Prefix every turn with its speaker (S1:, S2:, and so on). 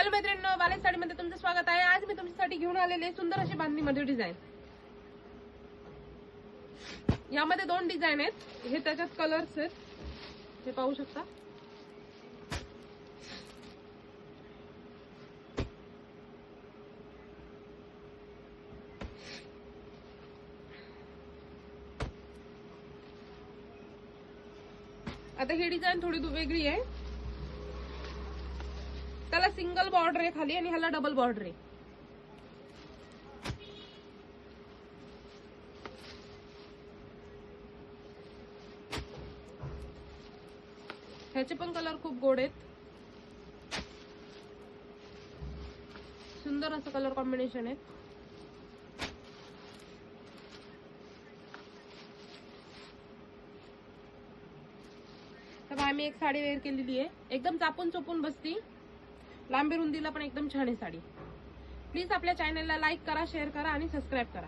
S1: Hello मैत्रिणींनो, बालेश साडीमध्ये तुमचं स्वागत आहे। आज मी तुमच्यासाठी घेऊन आलेले सुंदर अशी बांधणीमध्ये डिझाईन। यामध्ये दोन डिझाईन आहेत, हे त्याच्यात कलर्स आहेत, हे पाहू शकता। आता ही डिझाईन थोडी वेगळी आहे, त्याला सिंगल बॉर्डर आहे खाली आणि ह्याला डबल बॉर्डर आहे। ह्याचे पण कलर खूप गोड आहेत, सुंदर असं कलर कॉम्बिनेशन आहे। तर आम्ही एक साडी वेअर केलेली आहे, एकदम चापून चोपून बसती, लांबी रुंदीला पण एकदम छान आहे साडी। प्लीज आपल्या चॅनलला लाईक करा, शेअर करा आणि सबस्क्राईब करा।